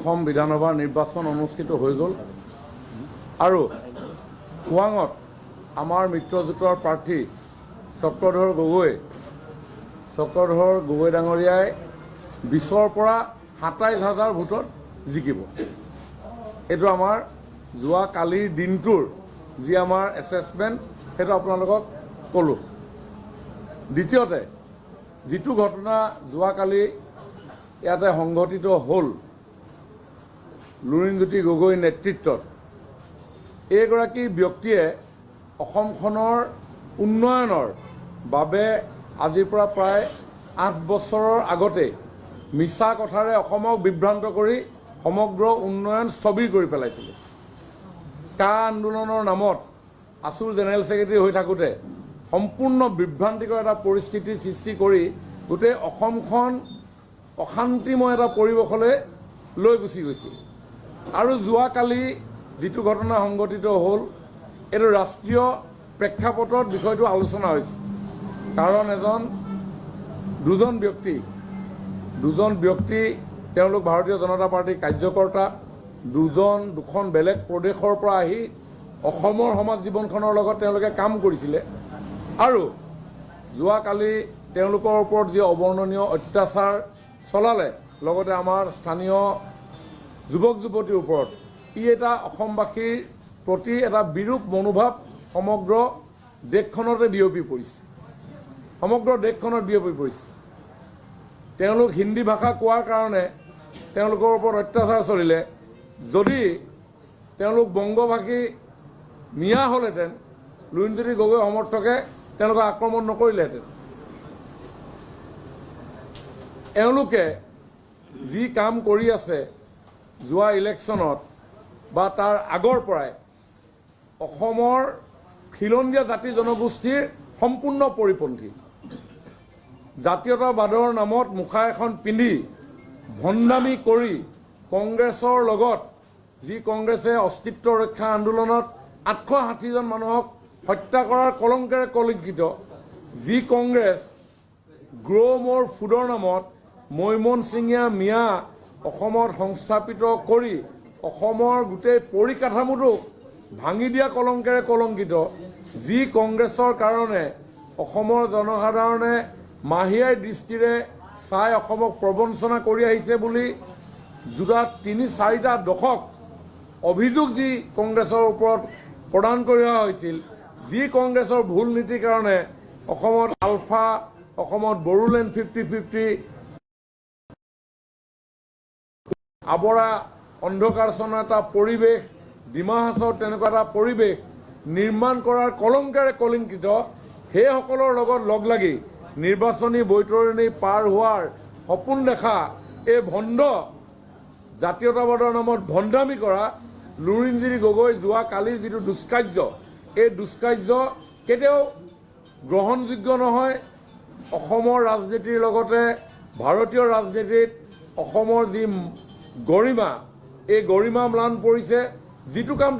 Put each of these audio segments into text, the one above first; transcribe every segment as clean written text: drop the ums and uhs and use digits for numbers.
অসম বিধানসভাৰ নিৰ্বাচন অনুষ্ঠিত হৈ গ'ল আৰু খোৱাঙত আমাৰ মিত্ৰজোঁটৰ প্ৰাৰ্থী চক্ৰধৰ গগৈ ডাঙৰীয়াই 20ৰ পৰা 27,000 ভোটত জিকিব। এইটো আমাৰ যোৱা কালিৰ দিনটোৰ যি আমাৰ এছেছমেণ্ট সেইটো আপোনালোকক ক'লোঁ। দ্বিতীয়তে যিটো ঘটনা যোৱাকালি ইয়াতে সংঘটিত হ'ল লুৰিণজ্যোতি গগৈৰ নেতৃত্বত, এইগৰাকী ব্যক্তিয়ে অসমখনৰ উন্নয়নৰ বাবে আজিৰ পৰা প্ৰায় 8 বছৰৰ আগতে মিছা কথাৰে অসমক বিভ্ৰান্ত কৰি সমগ্ৰ উন্নয়ন স্থবিৰ কৰি পেলাইছিলে। কা আন্দোলনৰ নামত আছুৰ জেনেৰেল ছেক্ৰেটাৰী হৈ থাকোঁতে সম্পূৰ্ণ বিভ্ৰান্তিকৰ এটা পৰিস্থিতিৰ সৃষ্টি কৰি গোটেই অসমখন অশান্তিময় এটা পৰিৱেশলৈ লৈ গুচি গৈছিল। আৰু যোৱাকালি যিটো ঘটনা সংঘটিত হ'ল এইটো ৰাষ্ট্ৰীয় প্ৰেক্ষাপটত বিষয়টো আলোচনা হৈছে। কাৰণ দুজন ব্যক্তি তেওঁলোক ভাৰতীয় জনতা পাৰ্টীৰ কাৰ্যকৰ্তা, দুখন বেলেগ প্ৰদেশৰ পৰা আহি অসমৰ সমাজ জীৱনখনৰ লগত তেওঁলোকে কাম কৰিছিলে আৰু যোৱাকালি তেওঁলোকৰ ওপৰত যি অবৰ্ণনীয় অত্যাচাৰ চলালে, লগতে আমাৰ স্থানীয় যুৱক যুৱতীৰ ওপৰত, এটা অসমবাসীৰ প্ৰতি এটা বিৰূপ মনোভাৱ সমগ্ৰ দেশখনতে বিয়পি পৰিছে। তেওঁলোক হিন্দী ভাষা কোৱাৰ কাৰণে তেওঁলোকৰ ওপৰত অত্যাচাৰ চলিলে। যদি তেওঁলোক বংগভাষী মিয়া হ'লহেঁতেন, লুৰিণজ্যোতি গগৈ সমৰ্থকে তেওঁলোকক আক্ৰমণ নকৰিলেহেঁতেন। এওঁলোকে যি কাম কৰি আছে যোৱা ইলেকশ্যনত বা তাৰ আগৰ পৰাই অসমৰ খিলঞ্জীয়া জাতি জনগোষ্ঠীৰ সম্পূৰ্ণ পৰিপন্থী। জাতীয়তাবাদৰ নামত মুখা এখন পিন্ধি ভণ্ডামি কৰি কংগ্ৰেছৰ লগত, যি কংগ্ৰেছে অস্তিত্ব ৰক্ষা আন্দোলনত 860জন মানুহক হত্যা কৰাৰ কলংকেৰে কলংকিত, যি কংগ্ৰেছ গ্ৰ' মোৰ ফুডৰ নামত মৈমনছিঙীয়া মিয়া অসমত সংস্থাপিত কৰি অসমৰ গোটেই পৰিকাঠামোটোক ভাঙি দিয়া কলংকেৰে কলংকিত, যি কংগ্ৰেছৰ কাৰণে অসমৰ জনসাধাৰণে মাহিয়াই দৃষ্টিৰে চাই অসমক প্ৰবঞ্চনা কৰি আহিছে বুলি যোৱা 3-4টা দশক অভিযোগ যি কংগ্ৰেছৰ ওপৰত প্ৰদান কৰি অহা হৈছিল, যি কংগ্ৰেছৰ ভুল নীতিৰ কাৰণে অসমত আলফা, অসমত বড়োলেণ্ড 50-50, আৱৰা অন্ধকাৰচনা এটা পৰিৱেশ, ডিমা হাছাওত তেনেকুৱা এটা পৰিৱেশ নিৰ্মাণ কৰাৰ কলংকেৰে কলংকিত, সেইসকলৰ লগত লগ লাগি নিৰ্বাচনী বৈতৰণি পাৰ হোৱাৰ সপোন দেখা এই ভণ্ড জাতীয়তাবাদৰ নামত ভণ্ডামি কৰা লুৰিণজ্যোতি গগৈ যোৱা কালিৰ যিটো দুষ্কাৰ্য, এই দুষ্কাৰ্য কেতিয়াও গ্ৰহণযোগ্য নহয়। অসমৰ ৰাজনীতিৰ লগতে ভাৰতীয় ৰাজনীতিত অসমৰ যি গৰিমা, এই গৰিমা ম্লান পৰিছে। যিটো কাম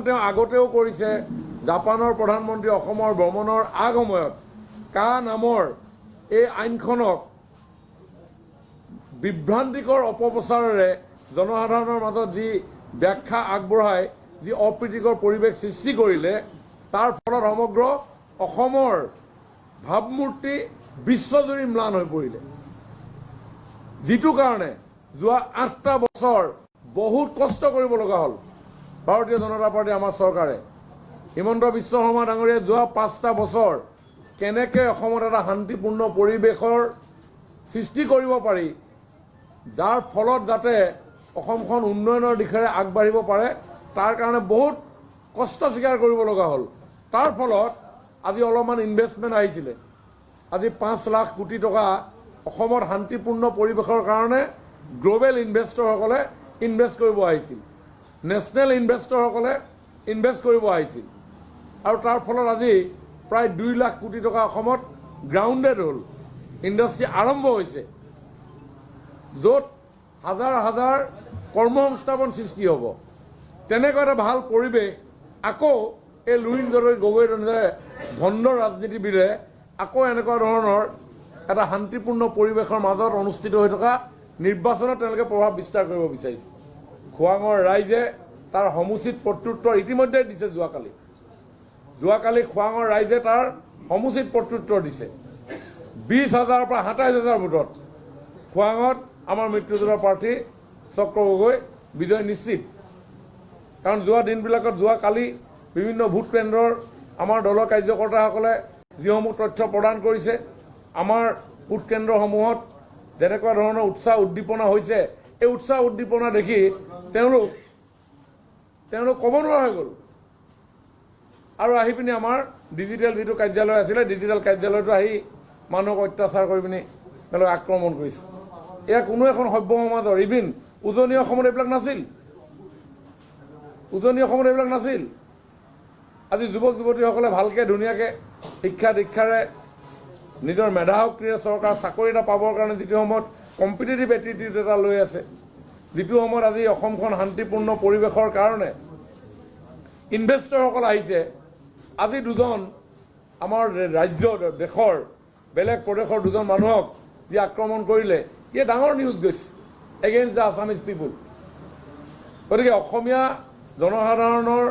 তেওঁ আগতেও কৰিছে, জাপানৰ প্ৰধানমন্ত্ৰী অসমৰ ভ্ৰমণৰ আগসময়ত কা নামৰ এই আইনখনক বিভ্ৰান্তিকৰ অপপ্ৰচাৰেৰে জনসাধাৰণৰ মাজত যি ব্যাখ্যা আগবঢ়াই যি অপ্ৰীতিকৰ পৰিৱেশ সৃষ্টি কৰিলে, তাৰ ফলত সমগ্ৰ অসমৰ ভাৱমূৰ্তি বিশ্বজুৰি ম্লান হৈ পৰিলে। যিটো কাৰণে যোৱা 8টা বছৰ বহুত কষ্ট কৰিব লগা হ'ল ভাৰতীয় জনতা পাৰ্টী আমাৰ চৰকাৰে। হিমন্ত বিশ্ব শৰ্মা ডাঙৰীয়াই যোৱা 5টা বছৰ কেনেকৈ অসমত এটা শান্তিপূৰ্ণ পৰিৱেশৰ সৃষ্টি কৰিব পাৰি, যাৰ ফলত যাতে অসমখন উন্নয়নৰ দিশেৰে আগবাঢ়িব পাৰে, তাৰ কাৰণে বহুত কষ্ট স্বীকাৰ কৰিব লগা হ'ল। তাৰ ফলত আজি অলপমান ইনভেষ্টমেণ্ট আহিছিলে। আজি 5 লাখ কোটি টকা অসমত শান্তিপূৰ্ণ পৰিৱেশৰ কাৰণে গ্ল'বেল ইনভেষ্টৰসকলে ইনভেষ্ট কৰিব আহিছিল, নেশ্যনেল ইনভেষ্টৰসকলে ইনভেষ্ট কৰিব আহিছিল। আৰু তাৰ ফলত আজি প্ৰায় 2 লাখ কোটি টকা অসমত গ্ৰাউণ্ডেড হ'ল, ইণ্ডাষ্ট্ৰী আৰম্ভ হৈছে, য'ত হাজাৰ হাজাৰ কৰ্মসংস্থাপন সৃষ্টি হ'ব। তেনেকুৱা এটা ভাল পৰিৱেশ আকৌ এই লুৰিণজ্যোতি গগৈৰ দৰে ভণ্ড ৰাজনীতিবিদে আকৌ এনেকুৱা ধৰণৰ এটা শান্তিপূৰ্ণ পৰিৱেশৰ মাজত অনুষ্ঠিত হৈ থকা নিৰ্বাচনত তেওঁলোকে প্ৰভাৱ বিস্তাৰ কৰিব বিচাৰিছে। খোৱাঙৰ ৰাইজে তাৰ সমুচিত প্ৰত্যুত্তৰ ইতিমধ্যে দিছে। যোৱাকালি খোৱাঙৰ ৰাইজে তাৰ সমুচিত প্ৰত্যুত্তৰ দিছে। 20,000 পৰা 27,000 ভোটত খোৱাঙত আমাৰ মৃত্যুঞ্জয় প্ৰাৰ্থী চক্ৰ গগৈ বিজয় নিশ্চিত। কাৰণ যোৱা দিনবিলাকত যোৱাকালি বিভিন্ন ভোট কেন্দ্ৰৰ আমাৰ দলৰ কাৰ্যকৰ্তাসকলে যিসমূহ তথ্য প্ৰদান কৰিছে, আমাৰ ভোট কেন্দ্ৰসমূহত যেনেকুৱা ধৰণৰ উৎসাহ উদ্দীপনা হৈছে, এই উৎসাহ উদ্দীপনা দেখি তেওঁলোক ক'ব নোৱাৰা হৈ গ'ল আৰু আহি পিনি আমাৰ ডিজিটেল যিটো কাৰ্যালয় আছিলে, ডিজিটেল কাৰ্যালয়টো আহি মানুহক অত্যাচাৰ কৰি পিনি তেওঁলোকে আক্ৰমণ কৰিছে। এয়া কোনো এখন সভ্য সমাজৰ ইভিন উজনি অসমত এইবিলাক নাছিল। আজি যুৱক যুৱতীসকলে ভালকৈ ধুনীয়াকৈ শিক্ষা দীক্ষাৰে নিজৰ মেধা শক্তিৰে চৰকাৰ চাকৰি এটা পাবৰ কাৰণে যিটো সময়ত কম্পিটিটিভ এটিটিউড এটা লৈ আছে, যিটো সময়ত আজি অসমখন শান্তিপূৰ্ণ পৰিৱেশৰ কাৰণে ইনভেষ্টৰসকল আহিছে, আজি দুজন আমাৰ ৰাজ্য দেশৰ বেলেগ প্ৰদেশৰ দুজন মানুহক যি আক্ৰমণ কৰিলে, ইয়ে ডাঙৰ নিউজ গৈছে এগেইনষ্ট দ্য আছামিজ পিপুল। গতিকে অসমীয়া জনসাধাৰণৰ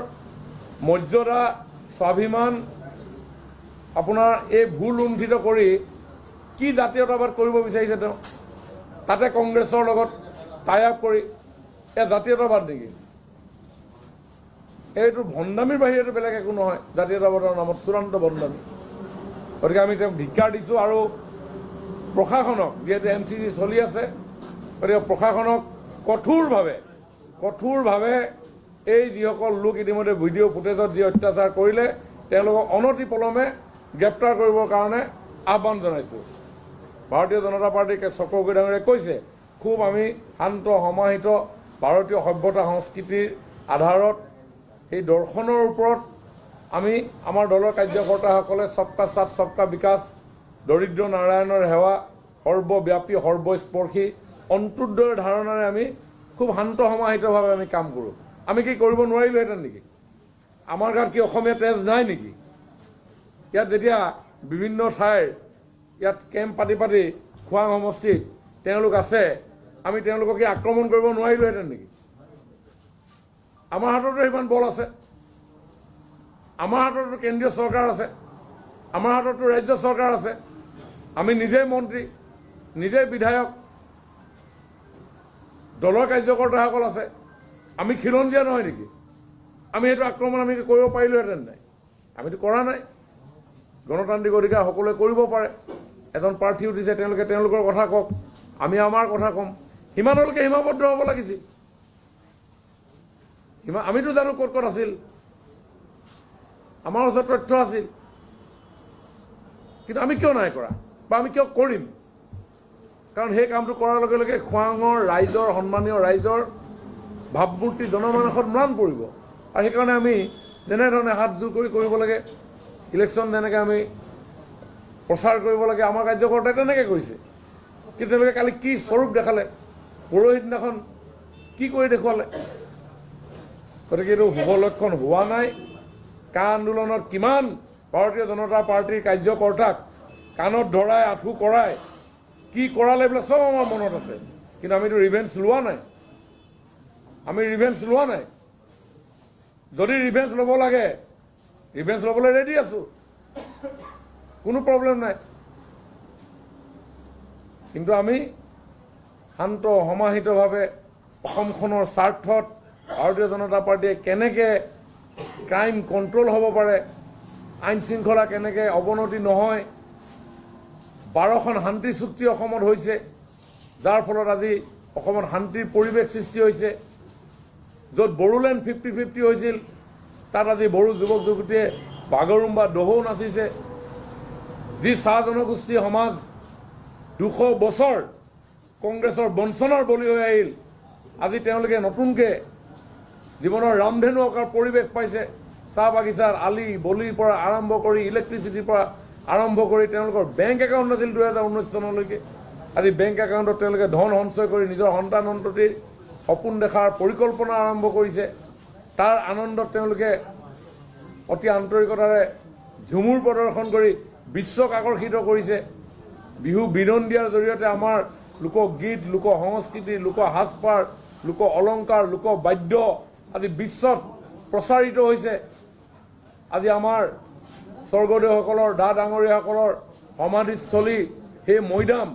মৰ্যাদা স্বাভিমান আপোনাৰ এই ভুল লুণ্ঠিত কৰি কি জাতীয়তাবাদ কৰিব বিচাৰিছে তেওঁ, তাতে কংগ্ৰেছৰ লগত টাই আপ কৰি এয়া জাতীয়তাবাদ নেকি? এইটো ভণ্ডামীৰ বাহিৰেতো বেলেগ একো নহয়। জাতীয়তাবাদৰ নামত চূড়ান্ত ভণ্ডামী। গতিকে আমি তেওঁক ধিক্কাৰ দিছোঁ আৰু প্ৰশাসনক, যিহেতু MCC চলি আছে, গতিকে প্ৰশাসনক কঠোৰভাৱে এই যিসকল লোক ইতিমধ্যে ভিডিঅ' ফুটেজত যি অত্যাচাৰ কৰিলে তেওঁলোকক অনতি পলমে গ্ৰেপ্তাৰ কৰিবৰ কাৰণে আহ্বান জনাইছোঁ। ভাৰতীয় জনতা পাৰ্টীৰ চক্ৰ গগৈ ডাঙৰীয়াই কৈছে, খুব আমি শান্ত সমাহিত ভাৰতীয় সভ্যতা সংস্কৃতিৰ আধাৰত সেই দৰ্শনৰ ওপৰত আমি আমাৰ দলৰ কাৰ্যকৰ্তাসকলে সবকা সাথ সবকা বিকাশ, দৰিদ্ৰ নাৰায়ণৰ সেৱা, সৰ্বব্যাপী সৰ্বস্পৰ্শী অন্ত্যোদয়ৰ ধাৰণাৰে আমি খুব শান্ত সমাহিতভাৱে আমি কাম কৰোঁ। আমি কি কৰিব নোৱাৰিলোহেঁতেন নেকি? আমাৰ গাত কি অসমীয়া তেজ নাই নেকি? ইয়াত যেতিয়া বিভিন্ন ঠাইৰ ইয়াত কেম্প পাতি খোৱাং সমষ্টিত তেওঁলোক আছে, আমি তেওঁলোকক কি আক্ৰমণ কৰিব নোৱাৰিলোহেঁতেন নেকি? আমাৰ হাততো সিমান বল আছে, আমাৰ হাততো কেন্দ্ৰীয় চৰকাৰ আছে, আমাৰ হাততো ৰাজ্য চৰকাৰ আছে, আমি নিজেই মন্ত্ৰী, নিজেই বিধায়ক, দলৰ কাৰ্যকৰ্তাসকল আছে। আমি খিলঞ্জীয়া নহয় নেকি? আমি সেইটো আক্ৰমণ আমি কৰিব পাৰিলোহেঁতেন নাই? আমিতো কৰা নাই। গণতান্ত্ৰিক অধিকাৰ সকলোৱে কৰিব পাৰে। এজন প্ৰাৰ্থী উঠিছে, তেওঁলোকে তেওঁলোকৰ কথা কওক, আমি আমাৰ কথা ক'ম। সিমানলৈকে সীমাবদ্ধ হ'ব লাগিছিল। আমিতো জানো ক'ত আছিল, আমাৰ ওচৰত তথ্য আছিল, কিন্তু আমি কিয় নাই কৰা বা আমি কিয় কৰিম? কাৰণ সেই কামটো কৰাৰ লগে লগে খোৱাঙৰ ৰাইজৰ, সন্মানীয় ৰাইজৰ ভাৱমূৰ্তি জনমানসত ম্লান পৰিব। আৰু সেইকাৰণে আমি যেনেধৰণে হাত জোৰ কৰি কৰিব লাগে, ইলেকশ্যন যেনেকৈ আমি প্ৰচাৰ কৰিব লাগে, আমাৰ কাৰ্যকৰ্তাই তেনেকৈ কৰিছে। কিন্তু তেওঁলোকে কালি কি স্বৰূপ দেখালে, পৰহি দিনাখন কি কৰি দেখুৱালে? গতিকে এইটো শুভ লক্ষণ হোৱা নাই। কা আন্দোলনত কিমান ভাৰতীয় জনতা পাৰ্টীৰ কাৰ্যকৰ্তাক কাণত ধৰাই, আঁঠু কৰাই কি কৰালে এইবিলাক চব আমাৰ মনত আছে। কিন্তু আমিতো ৰিভেঞ্চ লোৱা নাই। যদি ৰিভেঞ্চ ল'ব লাগে, ৰিভেঞ্চ ল'বলৈ ৰেডি আছোঁ, কোনো প্ৰব্লেম নাই। কিন্তু আমি শান্ত সমাহিতভাৱে অসমখনৰ স্বাৰ্থত ভাৰতীয় জনতা পাৰ্টীয়ে কেনেকৈ ক্ৰাইম কণ্ট্ৰল হ'ব পাৰে, আইন শৃংখলা কেনেকৈ অৱনতি নহয়, 12খন শান্তি চুক্তি অসমত হৈছে, যাৰ ফলত আজি অসমত শান্তিৰ পৰিৱেশ সৃষ্টি হৈছে। য'ত বড়োলেণ্ড 50-50 হৈছিল, তাত আজি বড়ো যুৱক যুৱতীয়ে বাগৰুম্বা দহৌ নাচিছে। যি চাহ জনগোষ্ঠী সমাজ 200 বছৰ কংগ্ৰেছৰ বঞ্চনাৰ বলি হৈ আহিল, আজি তেওঁলোকে নতুনকৈ জীৱনৰ ৰামধেনু অকাৰ পৰিৱেশ পাইছে। চাহ বাগিচাৰ আলি বলিৰ পৰা আৰম্ভ কৰি ইলেক্ট্ৰিচিটিৰ পৰা আৰম্ভ কৰি তেওঁলোকৰ বেংক একাউণ্ট নাছিল 2019 চনলৈকে। আজি বেংক একাউণ্টত তেওঁলোকে ধন সঞ্চয় কৰি নিজৰ সন্তান সন্ততিৰ সপোন দেখাৰ পৰিকল্পনা আৰম্ভ কৰিছে। তাৰ আনন্দত তেওঁলোকে অতি আন্তৰিকতাৰে ঝুমুৰ প্ৰদৰ্শন কৰি বিশ্বক আকৰ্ষিত কৰিছে। বিহু বিনন্দিয়াৰ জৰিয়তে আমাৰ লোকগীত, লোক সংস্কৃতি, লোক সাজপাৰ, লোক অলংকাৰ, লোক বাদ্য আজি বিশ্বত প্ৰচাৰিত হৈছে। আজি আমাৰ স্বৰ্গদেউসকলৰ ডা ডাঙৰীয়াসকলৰ সমাধিস্থলী সেই মৈদাম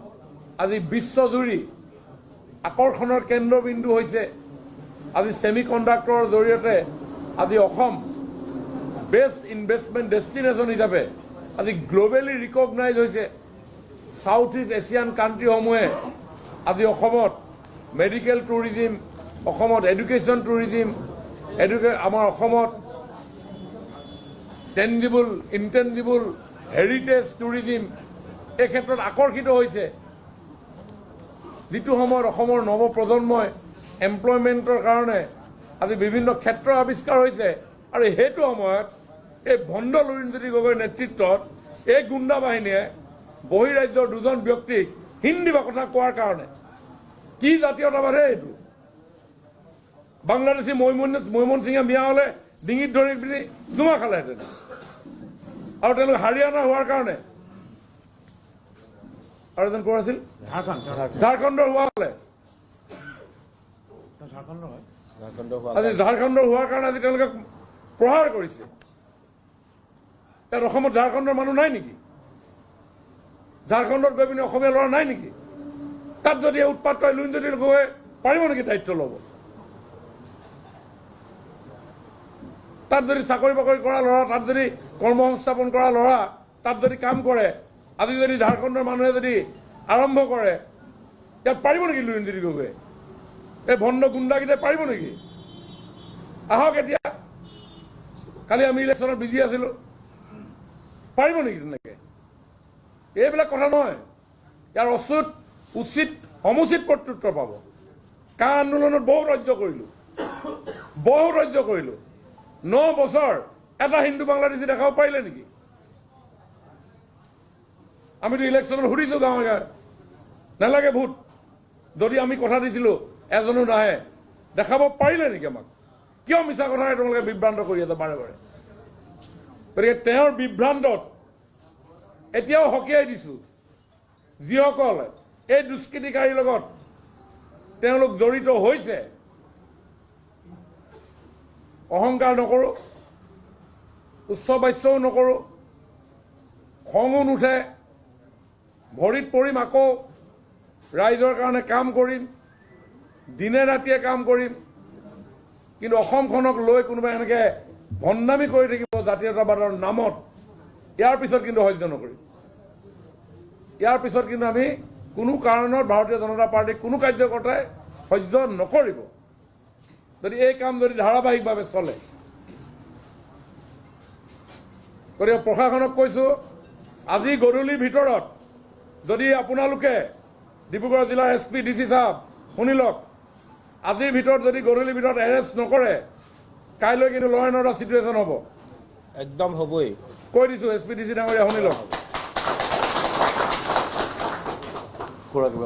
আজি বিশ্বজুৰি আকৰ্ষণৰ কেন্দ্ৰবিন্দু হৈছে। আজি ছেমি কণ্ডাক্টৰৰ জৰিয়তে আজি অসম বেষ্ট ইনভেষ্টমেণ্ট ডেষ্টিনেশ্যন হিচাপে আজি গ্ল'বেলি ৰিকগনাইজ হৈছে। সাউথ ইষ্ট এছিয়ান কাণ্ট্ৰিসমূহে আজি অসমত মেডিকেল টুৰিজিম, অসমত এডুকেশ্যন টুৰিজিম, আমাৰ অসমত টেঞ্জিবল ইনটেঞ্জিবল হেৰিটেজ টুৰিজিম এই ক্ষেত্ৰত আকৰ্ষিত হৈছে। যিটো সময়ত অসমৰ নৱপ্ৰজন্মই এমপ্লয়মেণ্টৰ কাৰণে আজি বিভিন্ন ক্ষেত্ৰ আৱিষ্কাৰ হৈছে, আৰু সেইটো সময়ত এই ভণ্ড লুৰিণজ্যোতি গগৈৰ নেতৃত্বত এই গুণ্ডা বাহিনীয়ে বহিৰাজ্যৰ দুজন ব্যক্তিক হিন্দী কথা কোৱাৰ কাৰণে কি জাতীয়তাবাদহে এইটো? বাংলাদেশী মৈমন সিঙে বিয়া হ'লে ডিঙিত ধৰি পিনি জুমা খালেহেঁতেন, আৰু তেওঁলোক হাৰিয়ানা হোৱাৰ কাৰণে। আৰু এজন ক'ৰ আছিল? ঝাৰখণ্ডৰ হোৱা হ'লে আজি ঝাৰখণ্ডৰ হোৱাৰ কাৰণে আজি তেওঁলোকে প্ৰহাৰ কৰিছে। ইয়াত অসমত ঝাৰখণ্ডৰ মানুহ নাই নেকি? ঝাৰখণ্ডত গৈ পিনি অসমীয়া ল'ৰা নাই নেকি? তাত যদি উৎপাত কৰে লুৰিণজ্যোতি গগৈয়ে পাৰিব নেকি দায়িত্ব ল'ব? তাত যদি চাকৰি বাকৰি কৰা ল'ৰা, তাত যদি কৰ্মসংস্থাপন কৰা ল'ৰা তাত যদি কাম কৰে, আজি যদি ঝাৰখণ্ডৰ মানুহে যদি আৰম্ভ কৰে, ইয়াত পাৰিব নেকি লুৰিণজ্যোতি গগৈয়ে? এই ভণ্ড গুণ্ডাকেইটাই পাৰিব নেকি? আহক এতিয়া, কালি আমি ইলেকশ্যনত বিজি আছিলোঁ, পাৰিব নেকি তেনেকে? এইবিলাক কথা নহয়। ইয়াৰ উচিত সমুচিত কৰ্তৃত্ব পাব। কা আন্দোলনত বহু ৰজ্য কৰিলোঁ। 9 বছৰ এটা হিন্দু বাংলাদেশী দেখাব পাৰিলে নেকি? আমিতো ইলেকশ্যনত সুধিছোঁ গাঁৱে গাঁৱে, নালাগে ভোট। যদি আমি কথা দিছিলোঁ এজনো নাহে, দেখাব পাৰিলে নেকি আমাক? কিয় মিছা কথাৰে তোমালোকে বিভ্ৰান্ত কৰি আছে বাৰে বাৰে? গতিকে তেওঁৰ বিভ্ৰান্তত এতিয়াও সকীয়াই দিছোঁ, যিসকল এই দুষ্কৃতিকাৰীৰ লগত তেওঁলোক জড়িত হৈছে, অহংকাৰ নকৰোঁ, উচ্চ বাচ্যও নকৰোঁ, খঙো নুঠে, ভৰিত পৰিম, আকৌ ৰাইজৰ কাৰণে কাম কৰিম, দিনে ৰাতিয়ে কাম কৰিম। কিন্তু অসমখনক লৈ কোনোবাই এনেকৈ ভণ্ডামি কৰি থাকিব জাতীয়তাবাদৰ নামত, ইয়াৰ পিছত কিন্তু সহ্য নকৰিম। ইয়াৰ পিছত কিন্তু আমি কোনো কাৰণত ভাৰতীয় জনতা পাৰ্টীক কোনো কাৰ্যকৰ্তাই সহ্য নকৰিব যদি এই কাম যদি ধাৰাবাহিকভাৱে চলে। গতিকে প্ৰশাসনক কৈছোঁ, আজি গধূলিৰ ভিতৰত যদি আপোনালোকে ডিব্ৰুগড় জিলাৰ SP DC সাহেব শুনি লওক, আজিৰ ভিতৰত যদি গধূলিৰ ভিতৰত এৰেষ্ট নকৰে, কাইলৈ কিন্তু ল এণ্ড অৰ্ডাৰ চিটুৱেশ্যন হ'ব। একদম হ'বই, কৈ দিছোঁ। SP DC ডাঙৰীয়া শুনি লওক।